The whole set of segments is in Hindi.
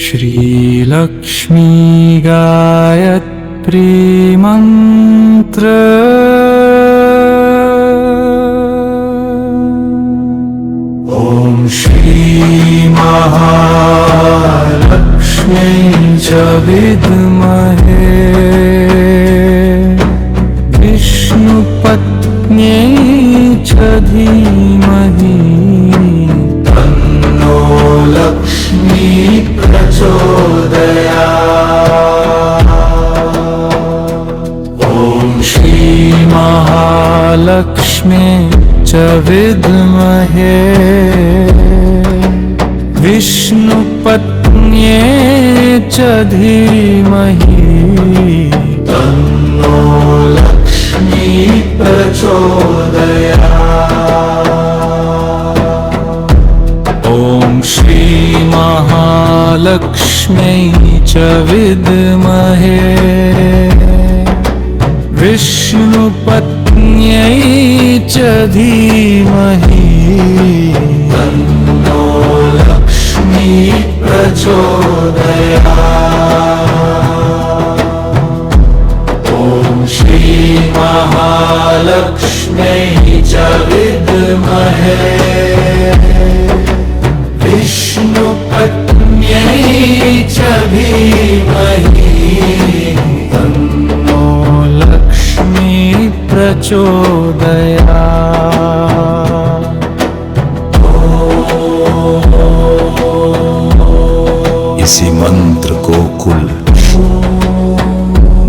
श्रीलक्ष्मी गायत्री मंत्र। ॐ श्री महालक्ष्मी च विद्महे विष्णुपत्न्यै च धीमहि तन्नो लक्ष्मी प्रचोदयात्। ॐ श्री महालक्ष्मी च विद्महे विष्णुपत्न्यै च धीमहि तन्नो लक्ष्मी प्रचोदयात्। ॐ श्री महालक्ष्म्यै च विद्महे विष्णुपत्न्यै च धीमहि तन्नो लक्ष्मी प्रचोदयात्। ॐ श्री महालक्ष्म्यै च विद्महे विष्णुपत्न्यै च धीमहि तन्नो लक्ष्मी प्रचोदयात्। इसी मंत्र को कुल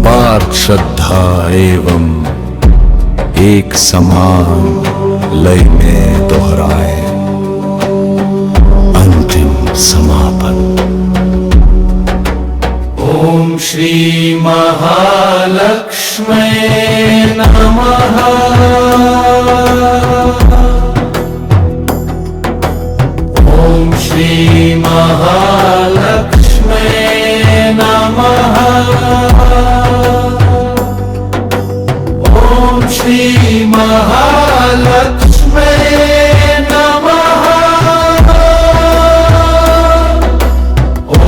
बार श्रद्धा एवं एक समान लय में दोहराए। अंतिम समापन। ॐ श्री महालक्ष्म्यै नमः। ॐ श्री महालक्ष्म्यै नमः। ॐ श्री महालक्ष्म्यै नमः। ॐ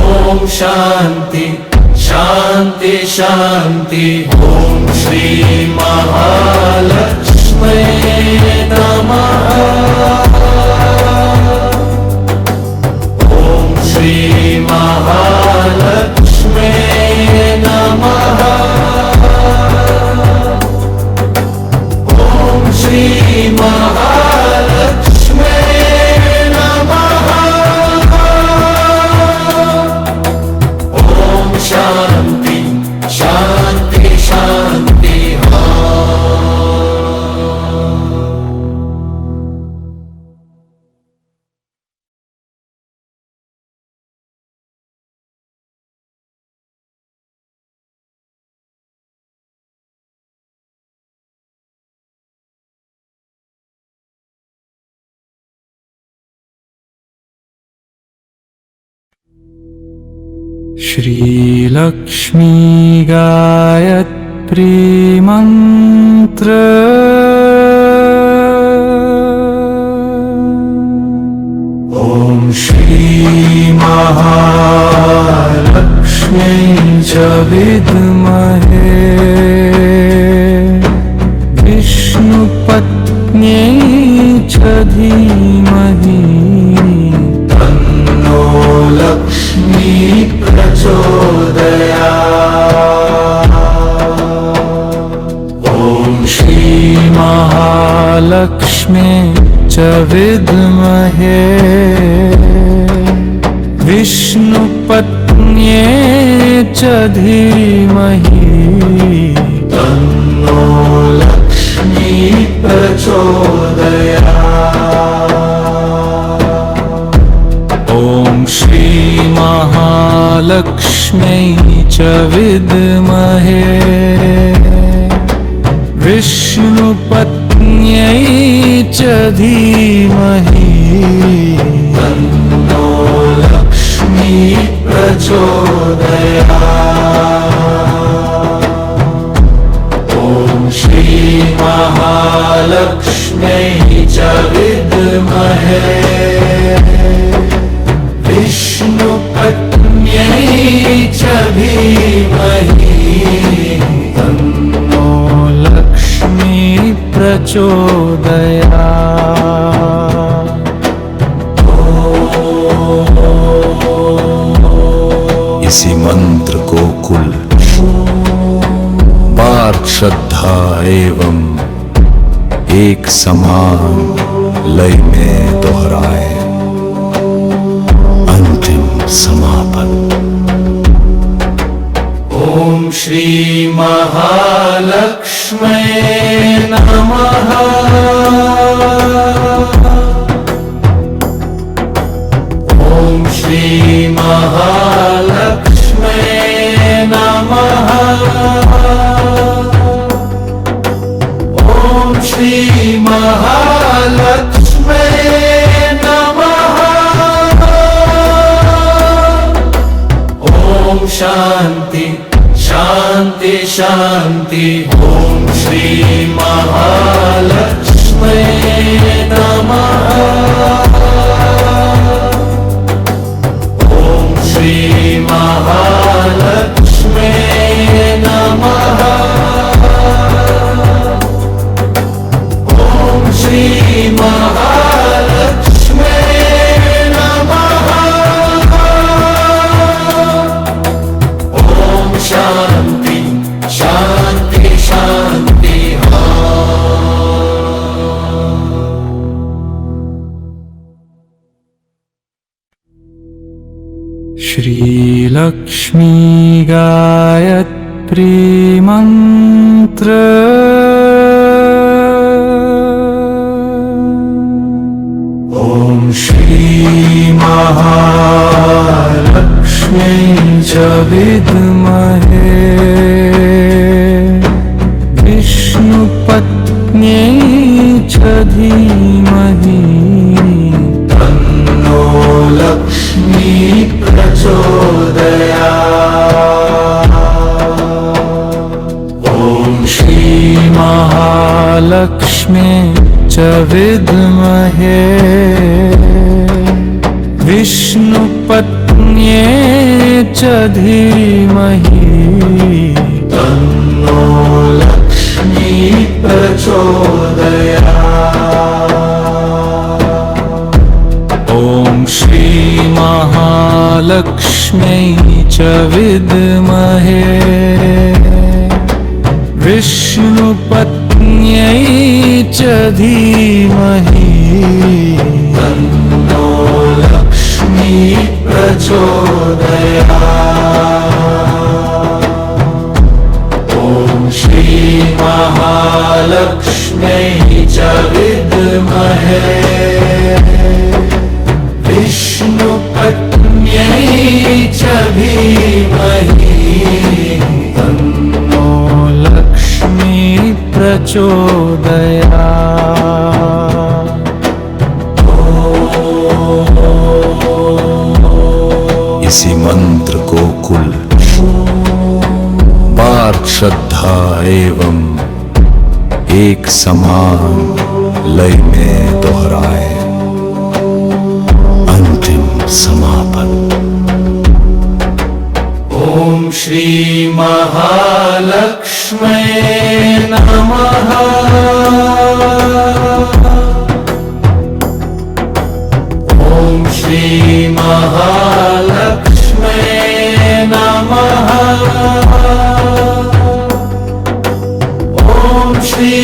शांति शांति शांति। ॐ श्री महालक्ष्म्यै नमः। ॐ श्री महालक्ष्म्यै नमः। ॐ श्री महालक्ष्म्यै नमः। ॐ शांति शांति शांति। श्रीलक्ष्मी गायत्री मंत्र। ॐ श्री महालक्ष्मी च विद्महे विष्णुपत्न्यै च धीमहि तन्नो लक्ष्मी प्रचोदयात्। ॐ श्री महालक्ष्मी च विद्महे विष्णुपत्न्यै च धीमहि तन्नो लक्ष्मी प्रचोदयात्। ॐ श्री महालक्ष्म्यै च विद्महे विष्णुपत्न्यै च धीमहि तन्नो लक्ष्मी प्रचोदयात्। ॐ श्री महालक्ष्म्यै च विद्महे विष्णुपत्न्यै धीमहि तन्नो लक्ष्मी प्रचोदयात्। इसी मंत्र को कुल बार श्रद्धा एवं एक समान लय में दोहराए। अंतिम समापन। ओम श्री महालक्ष्म्ये नमः। ओम श्री महालक्ष्म्ये नमः। ओम श्री महालक्ष्म्ये नमः। ओम शांति शांति शांति। ओम श्री महालक्ष्म्ये नमः। ओम श्री महालक्ष्म्ये नमः। ओम श्री महालक्ष्म्ये नमः। ओम शांति शांति शांति। श्री लक्ष्मी गायत्री मंत्र। ओम श्री महालक्ष्मी च विद्महे विष्णुपत्न्यै च धीमहि तन्नो लक्ष्मी प्रचोदयात्। ओम श्री महालक्ष्मी च विद्महे विष्णुपत्न्यै च धीमहि तन्नो लक्ष्मी प्रचोदयात्। ओम श्री महालक्ष्म्यै च विद्महे विष्णुपत्न्यै च धीमहि तन्नो लक्ष्मी प्रचोदयात्। ओम श्री महालक्ष्म्यै च विद्महे विष्णुपत्न्यै च धीमहि तन्नो लक्ष्मी प्रचोदयात्। इसी मंत्र को कुल बार श्रद्धा एवं एक समान लय में दोहराए। अंतिम समापन। ओम श्री महालक्ष्म्ये नमः। ओम श्री महालक्ष्म्ये नमः। ओम श्री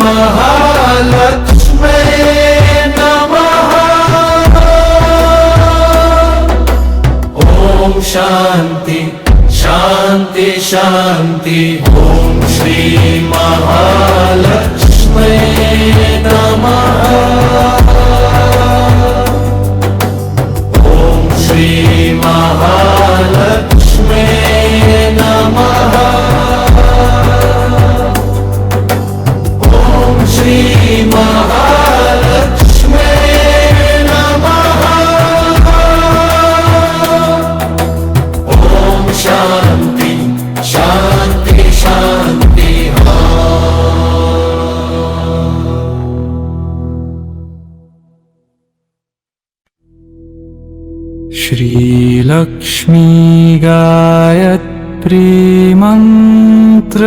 महालक्ष्म्ये नमः। ओम शांति शांति शांति। ओम श्री महालक्ष्म्ये नमः। ओम श्री महालक्ष्म्ये नमः। ओम श्री महालक्ष्म्ये नमः। ओम शांति शांति शांति। श्री लक्ष्मी गायत्री प्रेमन्त्र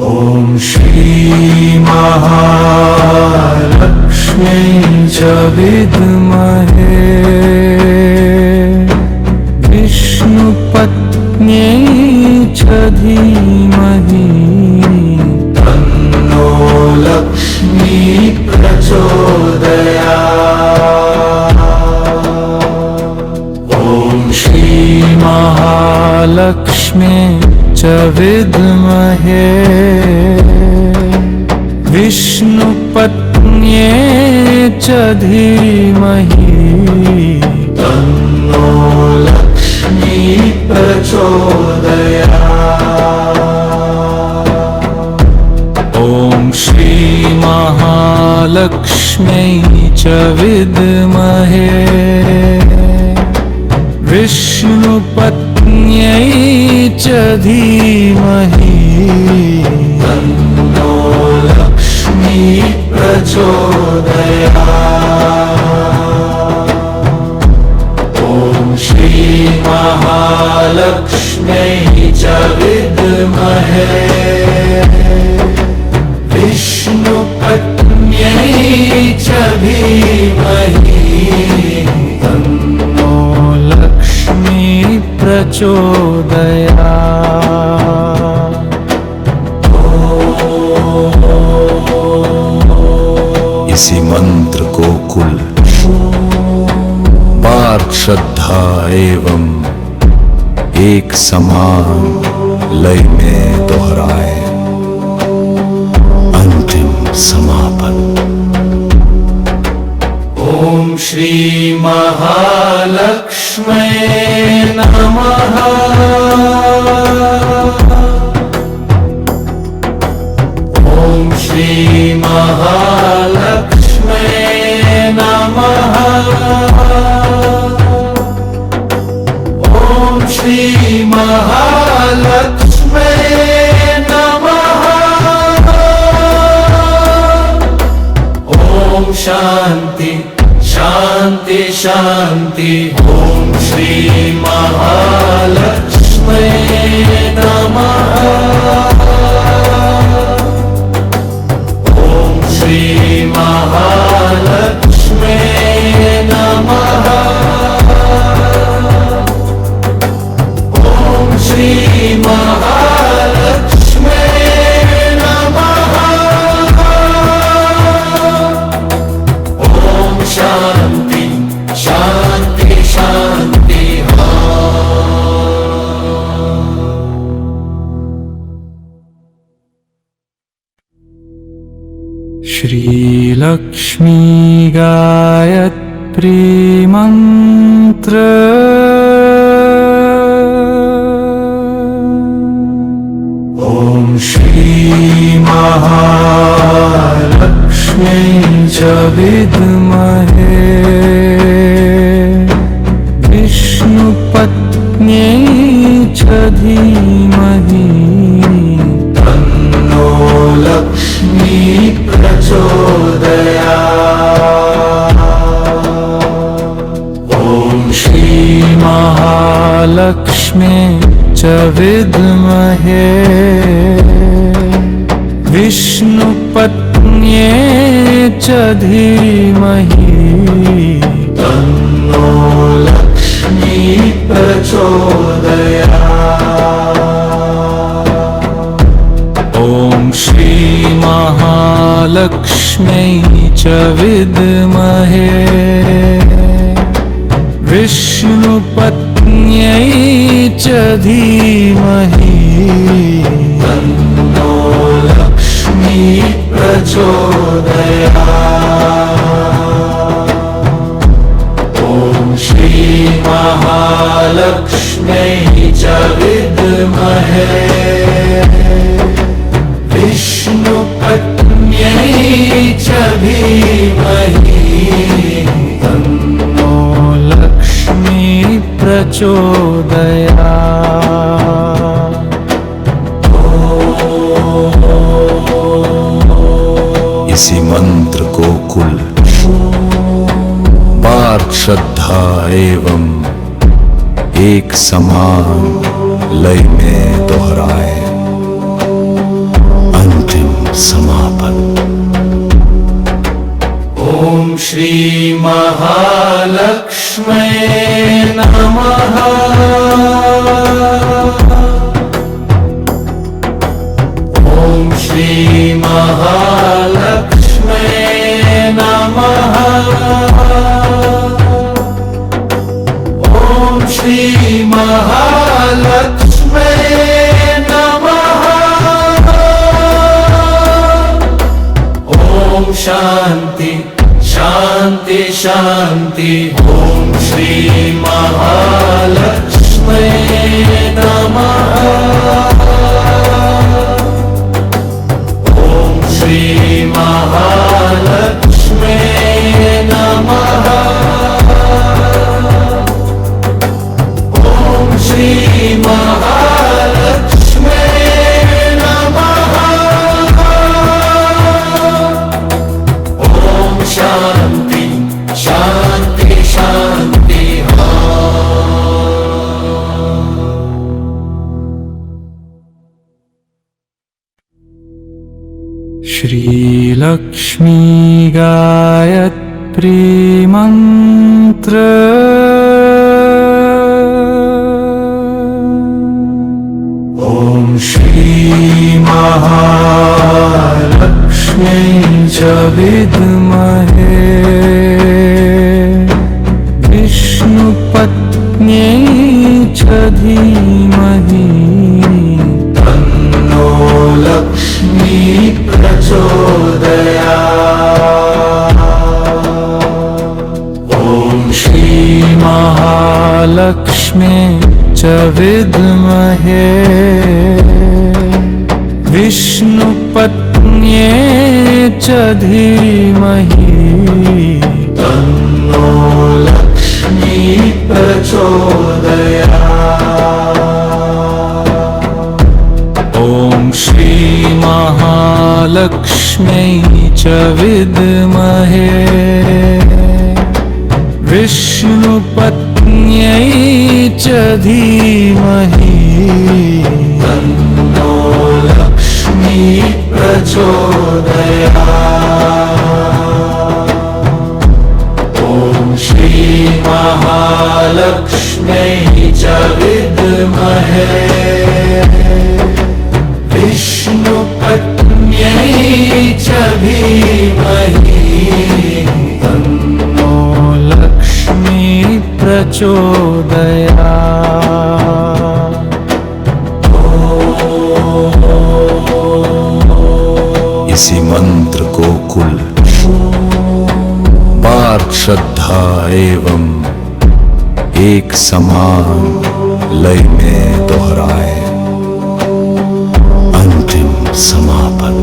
ॐ श्री महालक्ष्मी च विद्महे विष्णुपत्न्यै च धीमहि तन्नो लक्ष्मी प्रचोदयात्। ॐ श्री महालक्ष्मी च विद्महे विष्णुपत्न्यै च धीमहि तन्नो लक्ष्मी प्रचोदयात्। ॐ श्री महालक्ष्म्यै च विद्महे विष्णुपत्न्यै च धीमहि तन्नो लक्ष्मी प्रचोदयात्। ॐ श्री महालक्ष्म्यै च विद्महे विष्णुपत्न्यै च धीमहि तन्नो लक्ष्मी प्रचोदयात्। इसी मंत्र को कुल बार श्रद्धा एवं एक समान लय में दोहराए। अंतिम समापन। ॐ श्री महालक्ष्म्यै नमः। ॐ श्री महालक्ष्म्यै नमः। ॐ श्री महालक्ष्म्यै नमः। ॐ शान्ति शान्ति शान्ति। ॐ श्री महालक्ष्म्यै नमः। ॐ श्री महालक्ष्म्यै नमः। ॐ श्री महालक्ष्म्यै नमः। ॐ शान्ति शान्ति शान्ति। श्रीलक्ष्मी गायत्री मंत्र। ॐ श्री महालक्ष्मी च विद्महे विष्णुपत्न्यै च धीमहि तन्नो लक्ष्मी प्रचोदयात्। ॐ श्री महालक्ष्मी च विद्महे विष्णुपत्न्यै च धीमहि तन्नो लक्ष्मी प्रचोदयात्। ॐ श्री महालक्ष्म्यै च विद्महे विष्णुपत्न्यै च धीमहि तन्नो लक्ष्मी प्रचोदयात्। ॐ श्री महालक्ष्म्यै च विद्महे विष्णुपत्न्यै च धीमहि तन्नो लक्ष्मी प्रचोदयात्। इसी मंत्र को कुल बार श्रद्धा एवं एक समान लय में दोहराए अंतिम समापन। ओम श्री महालक्ष्मी नमः। ओम श्री महालक्ष्मी नमः। ओम श्री महालक्ष्मी नमः। ओम शांति शांति शांति। ओम श्री महालक्ष्मी नमः। ओम श्री महालक्ष्मी नमः। ओम श्री महालक्ष्मी नमः। ओम शांति शांति शांति। श्री लक्ष्मी गायत्री मंत्र। ओम श्री महालक्ष्मी च विद्महे विष्णुपत्न्यै च धीमहि तन्नो लक्ष्मी प्रचोदयात्। ओम श्री महालक्ष्मी च विद्महे विष्णुपत्न्यै च धीमहि तन्नो लक्ष्मी प्रचोदयात्। ओम श्री महालक्ष्मी च विद्महे विष्णुपत्न्यै च धीमहि तन्नो लक्ष्मी प्रचोदयात्। ओम श्री महालक्ष्मी च विद्महे विष्णुपत्न्यै च धीमहि तन्नो लक्ष्मी प्रचोदयात्। इसी मंत्र को कुल बार श्रद्धा एवं एक समान लय में दोहराए अंतिम समापन।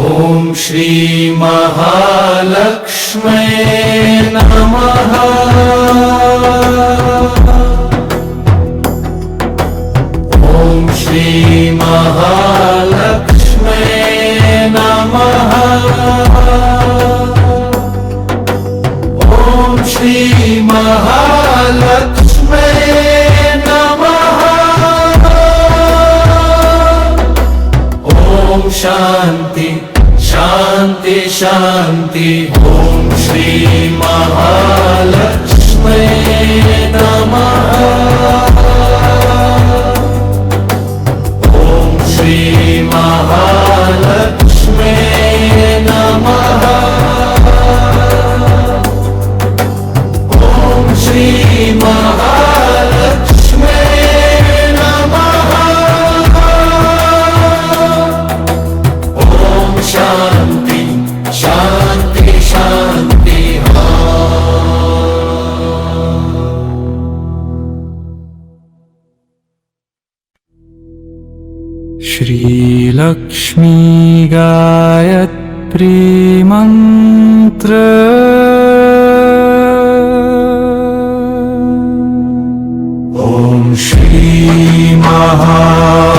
ओम श्री महालक्ष्मी नमः। ओम श्री महालक्ष्मी नमः। ओम श्री महालक्ष्मी नमः। ओम शांति शांति शांति। ओम श्री महालक्ष्मी नमः। ओम श्री महालक्ष्मी नमः। ओम श्री महालक्ष्मी नमः। ओम शांति शांति शांति। श्री लक्ष्मी गायत्री मंत्र। ओम श्री महालक्ष्मी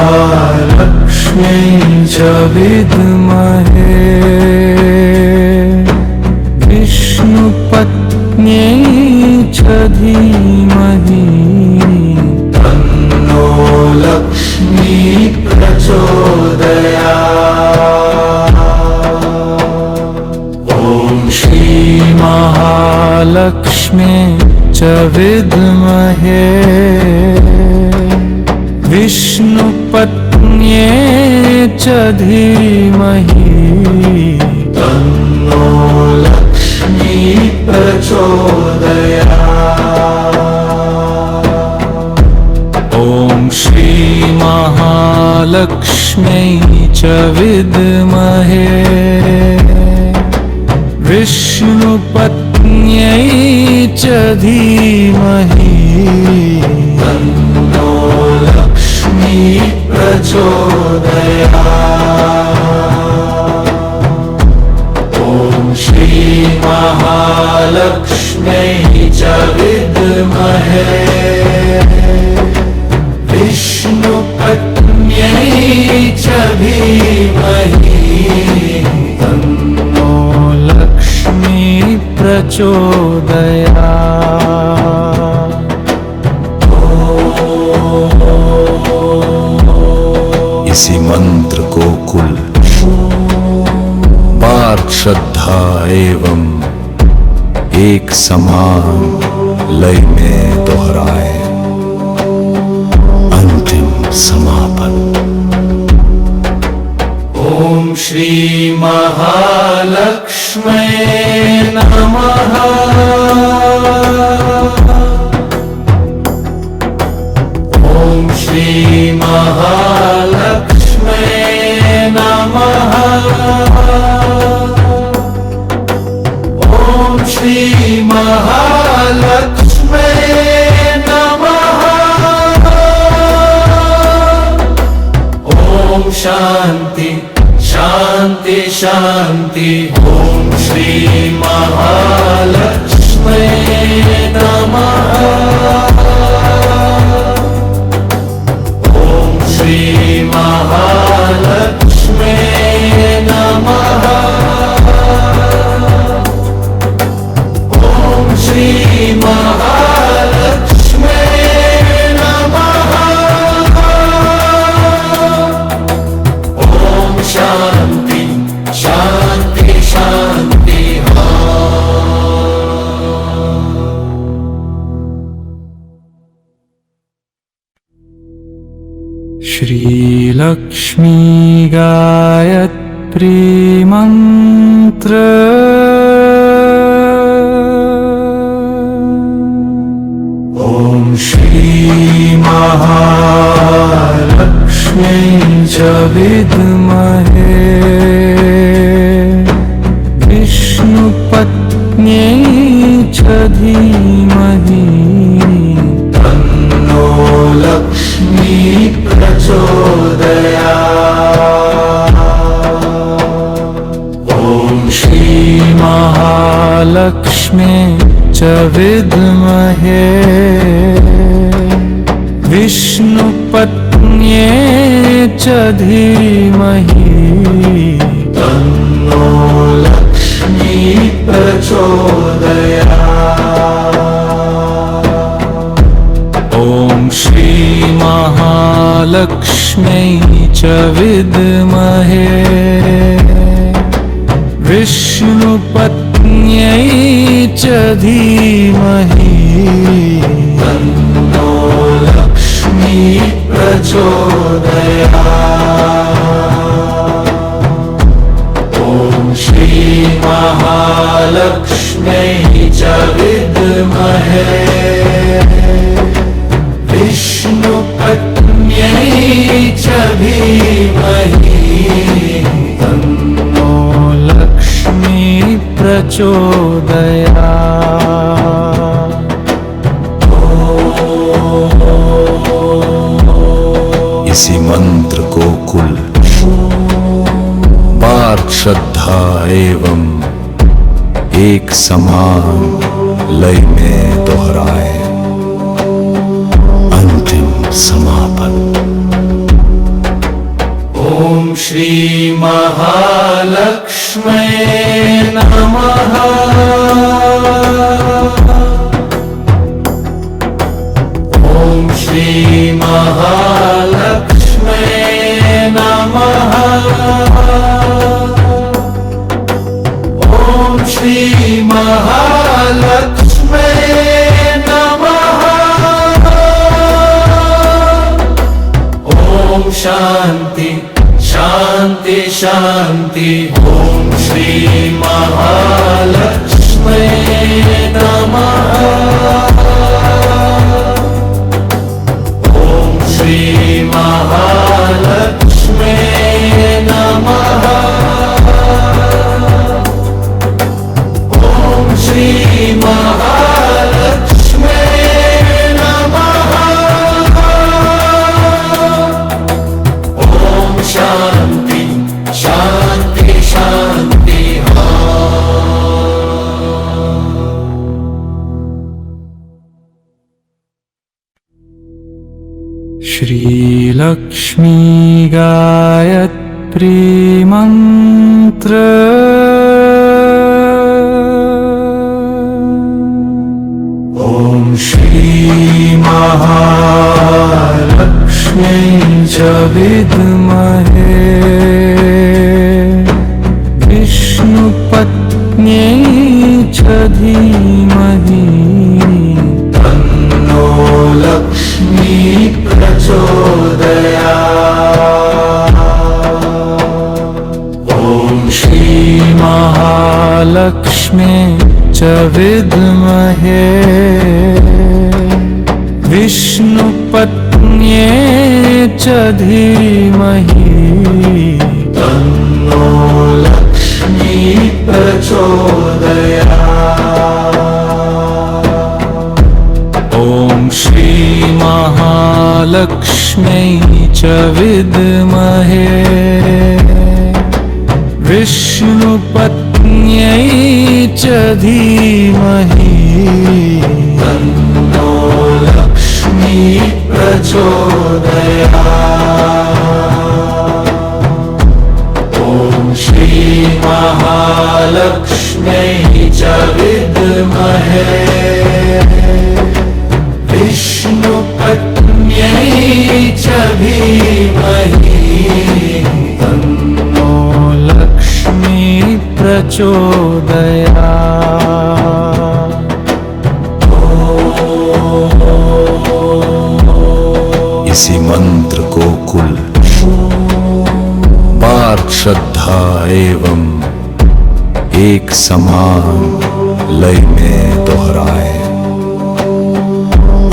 च विद्महे विष्णु महालक्ष्मी च विद्महे विष्णुपत्न्यै च धीमहि तन्नो लक्ष्मी प्रचोदयात्। ॐ श्री महालक्ष्म्यै च विद्महे विष्णुपत्न्यै च धीमहि तन्नो लक्ष्मी प्रचोदयात्। ॐ श्री महालक्ष्म्यै च विद्महे विष्णुपत्न्यै च धीमहि तन्नो लक्ष्मी प्रचोदयात्। इसी मंत्र को कुल बार श्रद्धा एवं एक समान लय में दोहराए। अंतिम समापन। ॐ श्री महालक्ष्म्यै नमः। ॐ श्री महालक्ष्म्यै नमः। ॐ श्री महालक्ष्म्यै नमः। ॐ शान्ति शान्ति शान्ति। ॐ श्री महालक्ष्म्यै नमः। ॐ श्री महालक्ष्म्यै नमः। ॐ श्री महालक्ष्म्यै नमः। ॐ शान्ति शान्ति शान्ति। श्रीलक्ष्मी गायत्री मंत्र। ॐ श्री महालक्ष्म्यै च विद्महे विष्णुपत्न्यै च धीमहि तन्नो लक्ष्मी प्रचोदयात्। ॐ श्री महालक्ष्मी च विद्महे विष्णुपत्न्यै च धीमहि तन्नो लक्ष्मी प्रचोदयात्। ॐ श्री महालक्ष्म्यै च विद्महे विष्णुपत्न्यै च धीमहि तन्नो लक्ष्मी प्रचोदयात्। ॐ श्री महालक्ष्म्यै च विद्महे विष्णुपत्न्यै च धीमहि तन्नो लक्ष्मी प्रचोदयात्। इसी मंत्र को कुल बार श्रद्धा एवं एक समान लय में दोहराए। अंतिम समापन। ॐ श्री महालक्ष्म्यै नमः। ॐ श्री महालक्ष्म्यै नमः। ॐ श्री महालक्ष्म्यै शांति शांति शांति। ओम श्री महालक्ष्मी नमः। ओम श्री महालक्ष्मी नमः। ओम श्री महालक्ष्मी नमः। ओम शांति शांति शांति। श्री लक्ष्मी गायत्री मंत्र। ओम श्री महालक्ष्मी च विद्महे विष्णुपत्न्यै च धीमहि तन्नो लक्ष्मी प्रचोदयात्। ओम श्री महालक्ष्मी च विद्महे विष्णुपत्न्यै च धीमहि तन्नो लक्ष्मी प्रचोदयात्। ओम श्री महालक्ष्म्यै च विद्महे विष्णुपत्न्यै च धीमहि तन्नो लक्ष्मी प्रचोदयात्। ओम श्री महालक्ष्म्यै च विद्महे विष्णुपत्न्यै च धीमहि तन्नो लक्ष्मी प्रचोदयात्। इसी मंत्र को कुल बार श्रद्धा एवं एक समान लय में दोहराए।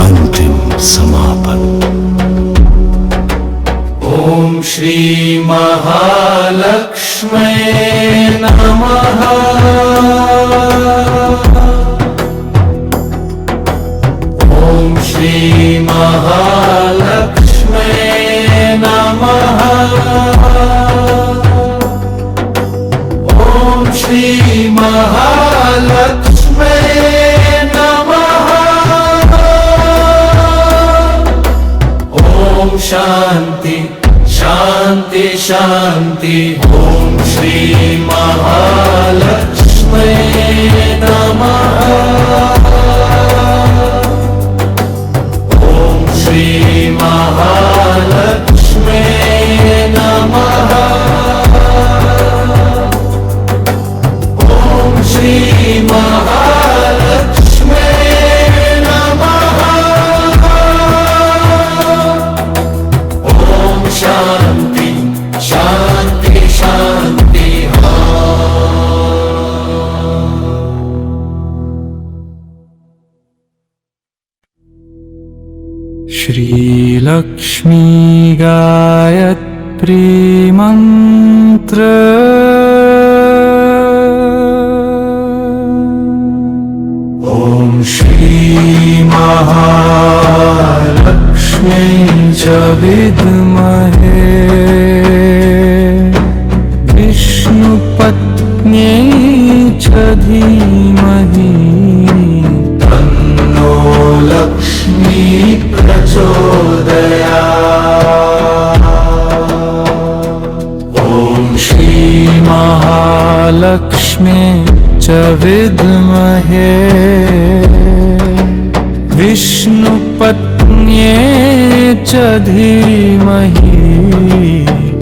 अंतिम समापन। ओम श्री महालक्ष्मी नमः। ओम श्री महालक्ष्मी नमः। ओम श्री महालक्ष्मी नमः। ओम शांति शांति शांति। ओम श्री महालक्ष्मी नमः। ओम श्री महालक्ष्मी नमः। ओम श्री महालक्ष्मी नमः। ओम शांति शांति शांति। श्री लक्ष्मी गायत्री मंत्र। ओम श्री महालक्ष्मी च विद्महे विष्णुपत्न्यै च धीमहि तन्नो लक्ष्मी प्रचोदयात्। ओम श्री महालक्ष्मी च विद्महे विष्णुपत्न्यै च धीमहि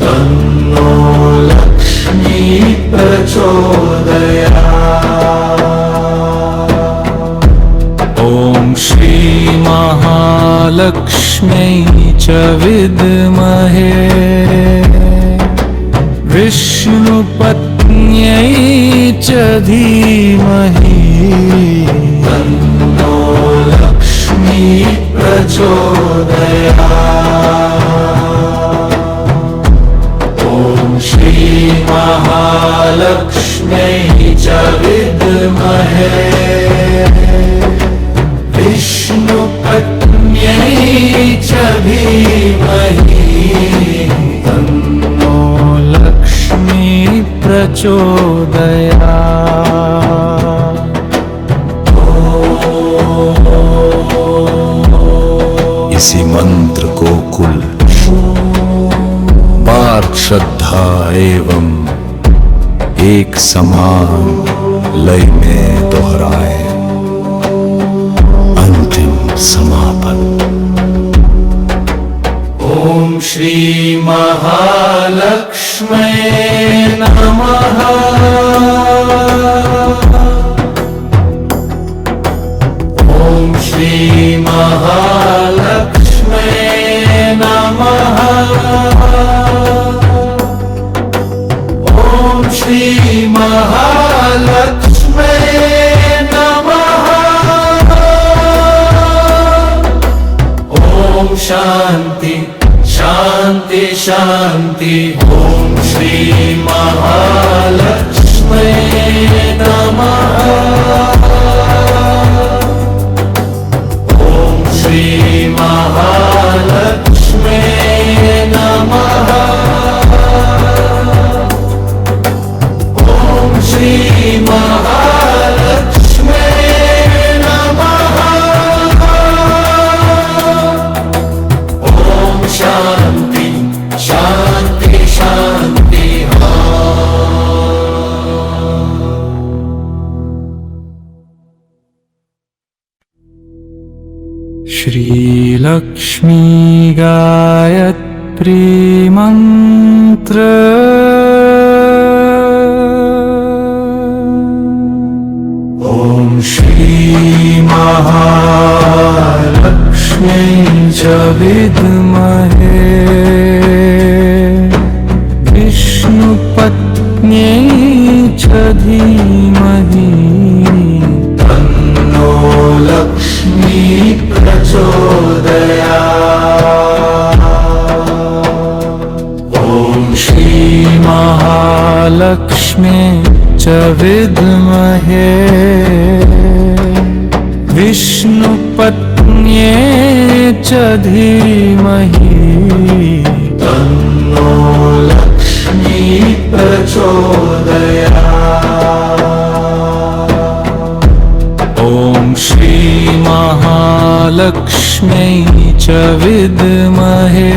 तन्नो लक्ष्मी प्रचोदयात्। ओम श्री महालक्ष्म्यै च विद्महे विष्णुपत्न्यै च धीमहि तन्नो लक्ष्मी प्रचोदयात्। ॐ श्री महालक्ष्म्यै च विद्महे विष्णुपत्न्यै च धीमहि तन्नो लक्ष्मी प्रचोदयात्। इसी मंत्र को कुल बार श्रद्धा एवं एक समान लय में दोहराए। अंतिम समापन। ॐ श्री महालक्ष्म्यै नमः। ॐ श्री महालक्ष्म्यै नमः। ॐ श्री महालक्ष्म्यै नमः। ॐ शान्ति शान्ति शान्ति। ॐ श्री महालक्ष्म्यै नमः। ॐ श्री महालक्ष्म्यै नमः। ॐ श्री महालक्ष्म्यै नमः। ॐ शान्ति शान्ति शान्ति। श्रीलक्ष्मी गायत्री मंत्र। ॐ श्री महालक्ष्म्यै च विद्महे विष्णुपत्न्यै च धीमहि तन्नो लक्ष्मी प्रचोदयात्। ॐ श्री महालक्ष्म्यै च विद्महे विष्णुपत्न्यै च धीमहि तन्नो लक्ष्मी प्रचोदयात्। ॐ श्री महालक्ष्म्यै च विद्महे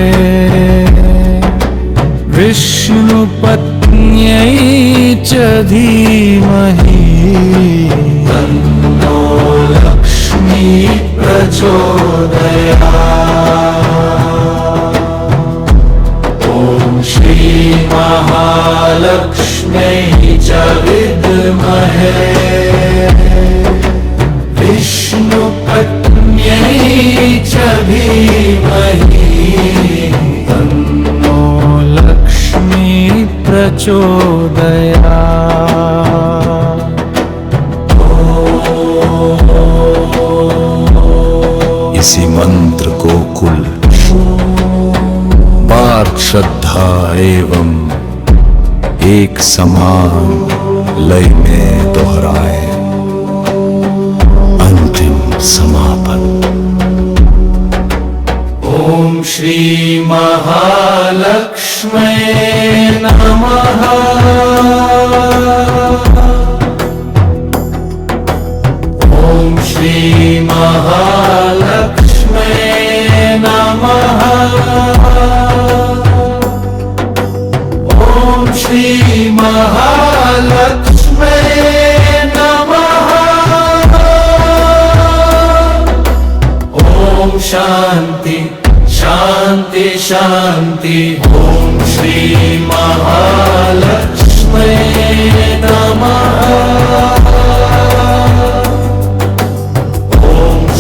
विष्णुपत्न्यै च धीमहि तन्नो लक्ष्मी प्रचोदयात्। ॐ श्री महालक्ष्म्यै च विद्महे विष्णुपत्न्यै च धीमहि तन्नो लक्ष्मी प्रचोदयात्। इसी मंत्र को कुल बार श्रद्धा एवं एक समान लय में दोहराए। अंतिम समापन। ॐ श्री महालक्ष्म्यै नमः। ॐ श्री महालक्ष्म्यै नमः। ॐ श्री महालक्ष्म्यै नमः। ॐ शान्ति शान्ति शान्ति। ॐ श्री महालक्ष्म्यै नमः। ॐ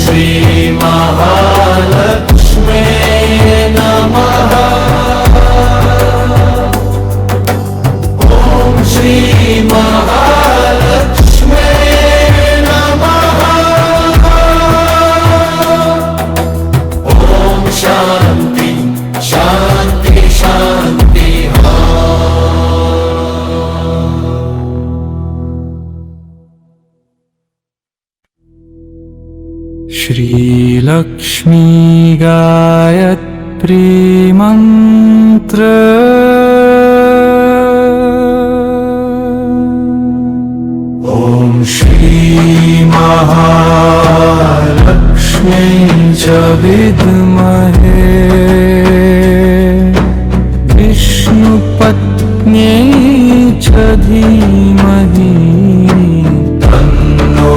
श्री महालक्ष्म्यै श्रीलक्ष्मी गायत्री मंत्र। ॐ श्री महालक्ष्मी च विद्महे विष्णुपत्न्यै च धीमहि तन्नो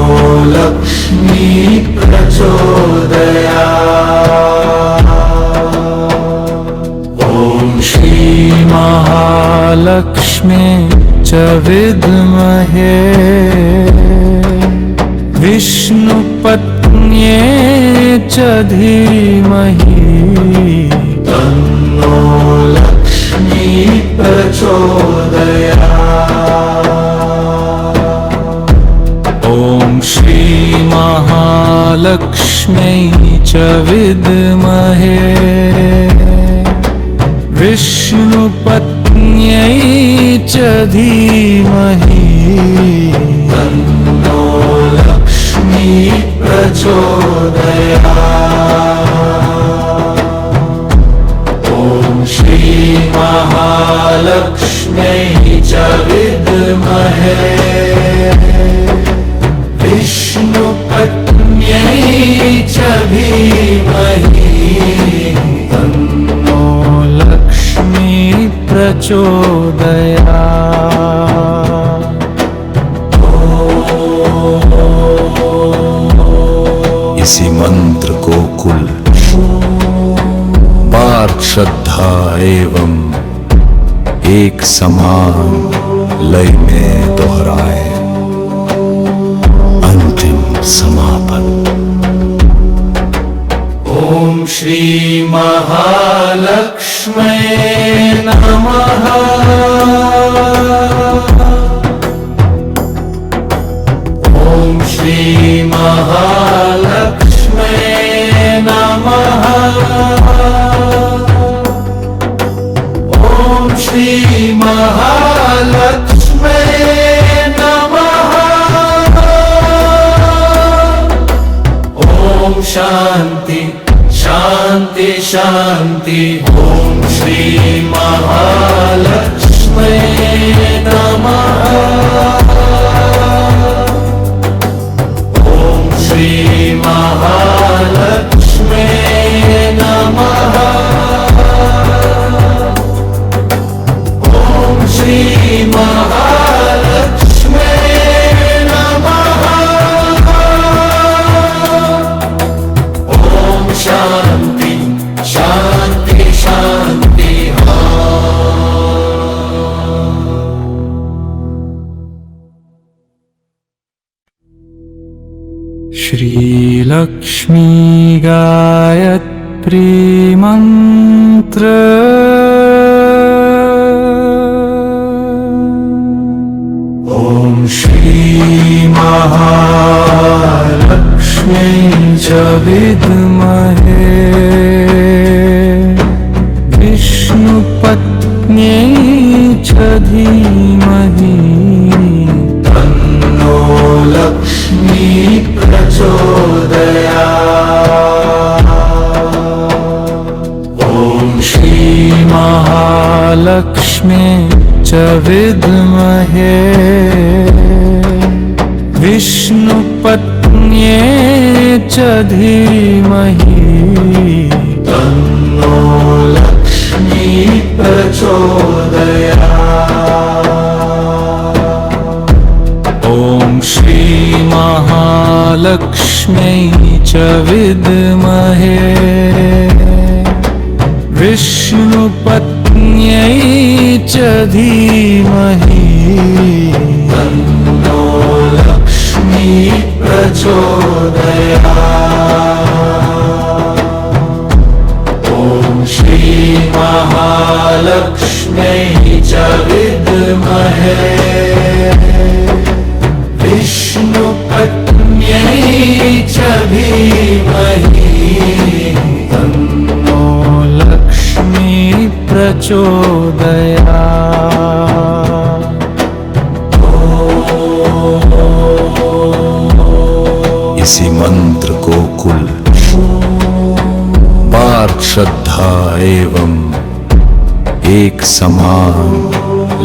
लक्ष्मी प्रचोदयात्। ॐ श्री महालक्ष्मी च विद्महे विष्णुपत्न्यै च धीमहि तन्नो लक्ष्मी प्रचोदयात्। ॐ श्री महालक्ष्म्यै च विद्महे विष्णुपत्न्यै च धीमहि तन्नो लक्ष्मी प्रचोदयात्। ॐ श्री महालक्ष्म्यै च विद्महे विष्णुपत्न्यै च धीमहि तन्नो लक्ष्मी प्रचोदयात्। इसी मंत्र को कुल बार श्रद्धा एवं एक समान लय में दोहराए। अंतिम समापन। ॐ श्री महालक्ष्म्यै नमः। ॐ श्री महालक्ष्म्यै नमः। ॐ श्री महालक्ष्म्यै नमः। ॐ शान्ति शान्ति शान्ति। ॐ श्री महालक्ष्म्यै नमः। ॐ श्री महालक्ष्म्यै नमः। ॐ श्री महालक्ष्म्यै नमः। ॐ शान्ति शान्ति शान्ति। श्रीलक्ष्मी गायत्री मंत्र। ॐ श्री महालक्ष्मी च विद्महे विष्णुपत्न्यै च धीमहि तन्नो लक्ष्मी प्रचोदयात्। ॐ श्री महालक्ष्मी च विद्महे विष्णुपत्न्यै च धीमहि तन्नो लक्ष्मी प्रचोदयात्। ॐ श्री महालक्ष्म्यै च विद्महे विष्णुपत्न्यै च धीमहि तन्नो लक्ष्मी प्रचोदयात्। ॐ श्री महालक्ष्म्यै च विद्महे विष्णुपत्न्यै च धीमहि तन्नो लक्ष्मी प्रचोदयात्। इसी मंत्र को कुल बार श्रद्धा एवं एक समान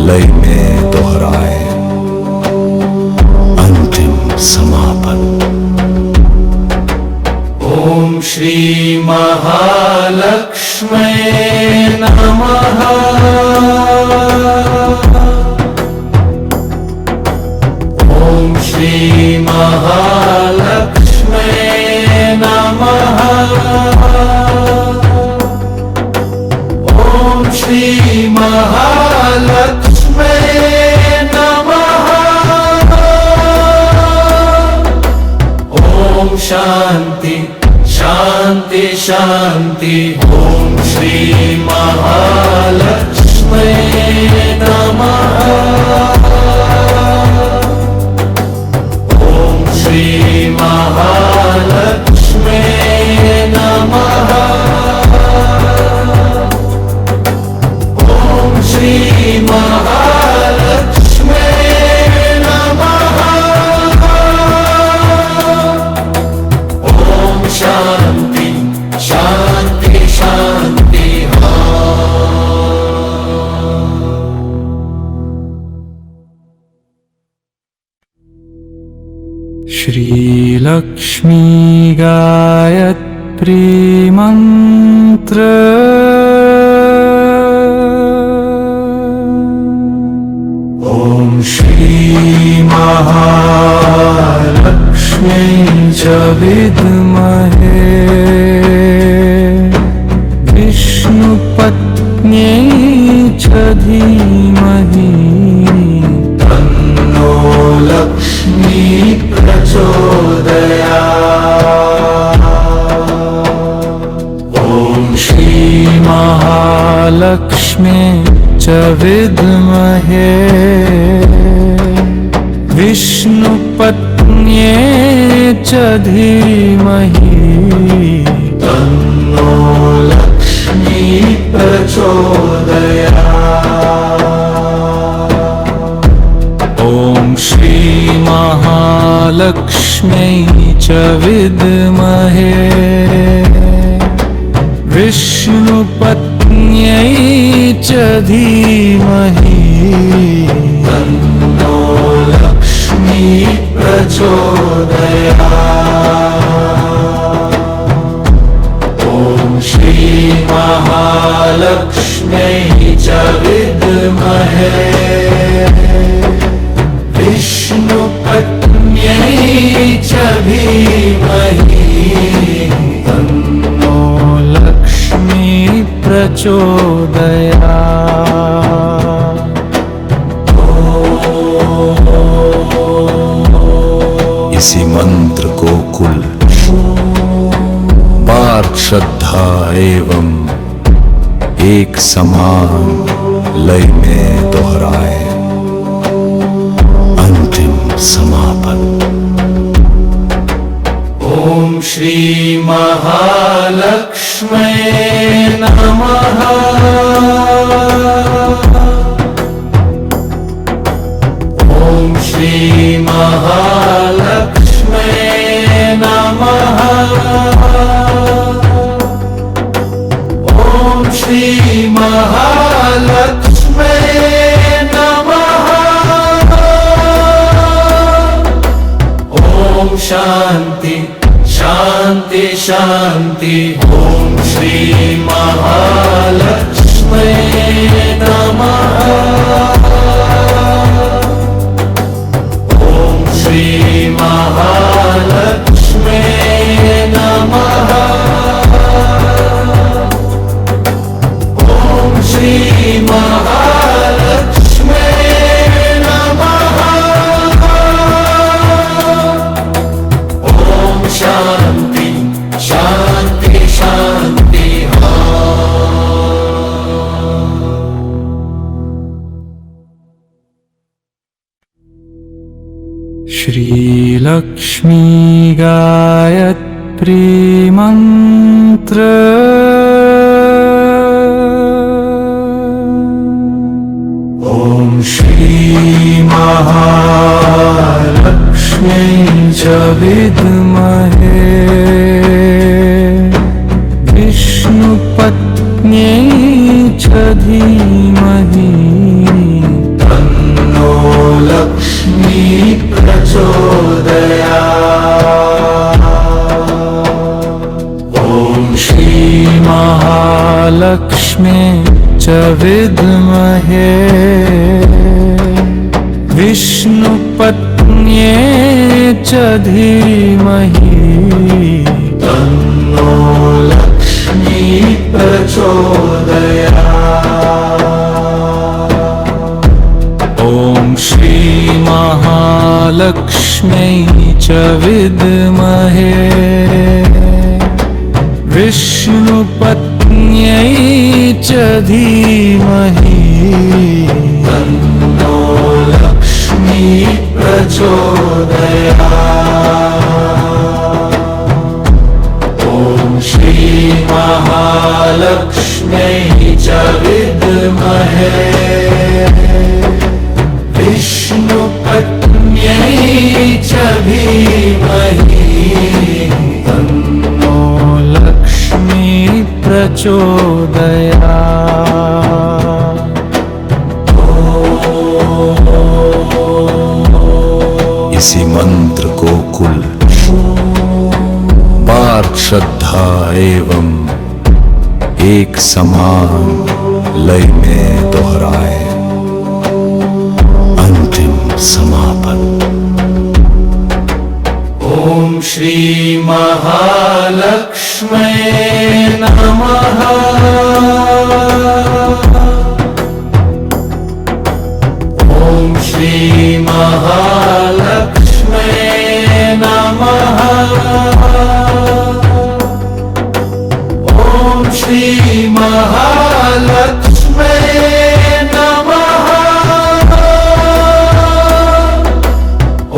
लय में दोहराए। अंतिम समापन। ओम श्री महालक्ष्मै नमः। ओम श्री महालक्ष्मै नमः। ओम श्री महालक्ष्मै नमः। ओम शांति शांति शांति। ओम श्री महालक्ष्मै नमः। ओम श्री महालक्ष्मै नमः। ओम श्री महालक्ष्मै नमः। ओम शांति शांति शांति। श्री लक्ष्मी गायत्री मंत्र। ओम श्री महालक्ष्मी च विद्महे विष्णुपत्न्यै च धीमहि तन्नो लक्ष्मी प्रचोदयात्। ओम श्री महालक्ष्मी च विद्महे विष्णुपत्न्यै च धीमहि तन्नो लक्ष्मी प्रचोदयात्। ओम श्री महालक्ष्म्यै च विद्महे विष्णुपत्न्यै च धीमहि तन्नो लक्ष्मी प्रचोदयात्। ओम श्री महालक्ष्म्यै च विद्महे विष्णुपत्न्यै च धीमहि तन्नो लक्ष्मी प्रचोदयात्। इसी मंत्र को कुल बार श्रद्धा एवं एक समान लय में दोहराए। अंतिम समापन। ओम श्री महालक्ष्मै नमः। ओम श्री महालक्ष्मै नमः। ओम श्री महालक्ष्मै नमः। ओम शांति शांति शांति। ओम श्री महालक्ष्मै नमः। ओम श्री महालक्ष्मै नमः। ओम श्री महालक्ष्मै नमः। ओम शांति शांति शांति। श्री लक्ष्मी गायत्री मंत्र। ओम श्री महालक्ष्मी च च विद्महे विष्णुपत्न्यै च धीमहि तन्नो लक्ष्मी प्रचोदयात्। ॐ श्री महालक्ष्मी च विद्महे विष्णुपत्न्यै च धीमहि तन्नो लक्ष्मी प्रचोदयात्। ॐ श्री महालक्ष्म्यै च विद्महे विष्णुपत्न्यै च धीमहि तन्नो लक्ष्मी प्रचोदयात्। ॐ श्री महालक्ष्म्यै च विद्महे विष्णुपत्न्यै च धीमहि तन्नो लक्ष्मी प्रचोदयात्। इसी मंत्र को कुल बार श्रद्धा एवं एक समान लय में दोहराए। अंतिम समापन। ॐ श्री महालक्ष्म्यै नमः। ॐ श्री महालक्ष्म्यै नमः। ॐ श्री महालक्ष्म्यै नमः।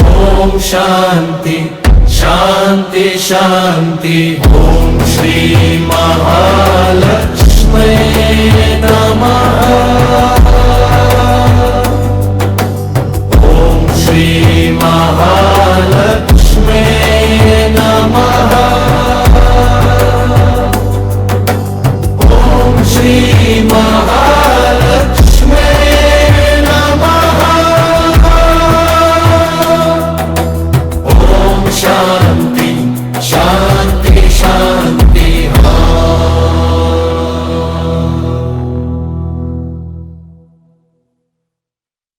ॐ शान्ति शान्ति शान्ति। ॐ श्री महालक्ष्म्यै नमः। ॐ श्री महालक्ष्म्यै नमः। ॐ श्री महालक्ष्म्यै नमः। ॐ शान्ति शान्ति।